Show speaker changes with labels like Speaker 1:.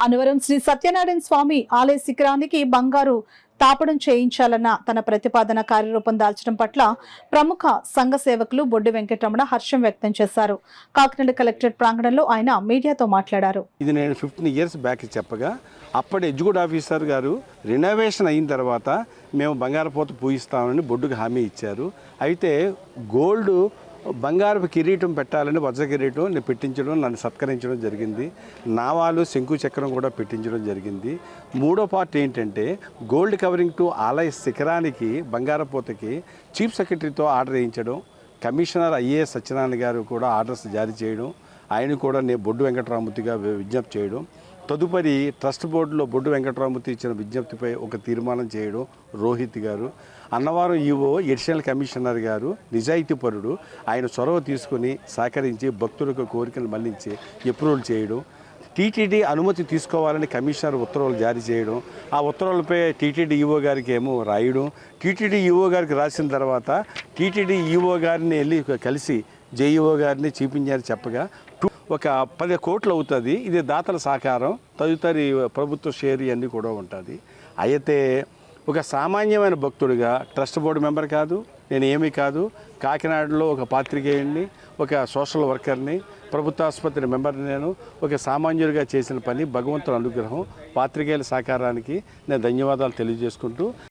Speaker 1: అనవరం శ్రీ సత్యనారాయణ స్వామి ఆలయ శిఖరానికి బంగారు తాపడం చేయించాలన్న తన ప్రతిపాదన కార్యరూపం దాల్చడం పట్ల ప్రముఖ సంఘ సేవకులు బొడ్డు వెంకటరమణ హర్షం వ్యక్తం చేశారు. కాకినాడ కలెక్టరేట్ ప్రాంగణంలో ఆయన మీడియాతో మాట్లాడారు.
Speaker 2: ఇది నేను 15 years బ్యాక్ చెప్పగా అప్పటి ఎగ్జిక్యూటివ్ ఆఫీసర్ గారు రినోవేషన్ అయిన తర్వాత మేము బంగారపోత పూయిస్తామని బొడ్డుకు హామీ ఇచ్చారు. అయితే గోల్డ్ బంగారపు కిరీటం పెట్టాలని వజ్ర కిరీటం నేను పెట్టించడం, నన్ను సత్కరించడం జరిగింది. నావాలు శంకు చక్రం కూడా పెట్టించడం జరిగింది. మూడో పార్ట్ ఏంటంటే గోల్డ్ కవరింగ్ టు ఆలయ శిఖరానికి బంగారపోతకి చీఫ్ సెక్రటరీతో ఆర్డర్ వేయించడం, కమిషనర్ ఐఏఎస్ సత్యనారాయణ గారు కూడా ఆర్డర్స్ జారీ చేయడం, ఆయన కూడా నేను బొడ్డు వెంకటరామూర్తిగా విజ్ఞప్తి చేయడం, తదుపరి ట్రస్ట్ బోర్డులో బొడ్డు వెంకటరామూర్తి ఇచ్చిన విజ్ఞప్తిపై ఒక తీర్మానం చేయడం, రోహిత్ గారు అన్నవరం ఈవో ఎడిషనల్ కమిషనర్ గారు నిజాయితీపరుడు, ఆయన చొరవ తీసుకుని సహకరించి భక్తులకు కోరికలు మళ్లించి అప్రూవల్ చేయడం, టీటీడీ అనుమతి తీసుకోవాలని కమిషనర్ ఉత్తర్వులు జారీ చేయడం, ఆ ఉత్తర్వులపై టీటీడీ ఈవో గారికి ఏమో రాయడం, టీటీడీ ఈవో గారికి రాసిన తర్వాత టీటీడీ ఈవో గారిని వెళ్ళి కలిసి జేఈఓ గారిని చీఫ్ ఇంజనీర్ చెప్పగా ఒక 10 కోట్లు అవుతుంది. ఇది దాతల సహకారం, తదుపరి ప్రభుత్వ షేర్ ఇవన్నీ కూడా ఉంటుంది. అయితే ఒక సామాన్యమైన భక్తుడిగా ట్రస్ట్ బోర్డు మెంబర్ కాదు, నేను ఏమీ కాదు, కాకినాడలో ఒక పాత్రికేయుడిని, ఒక సోషల్ వర్కర్ని, ప్రభుత్వ ఆసుపత్రి మెంబర్ని, నేను ఒక సామాన్యుడిగా చేసిన పని భగవంతుని అనుగ్రహం, పాత్రికేయుల సహకారానికి నేను ధన్యవాదాలు తెలియజేసుకుంటూ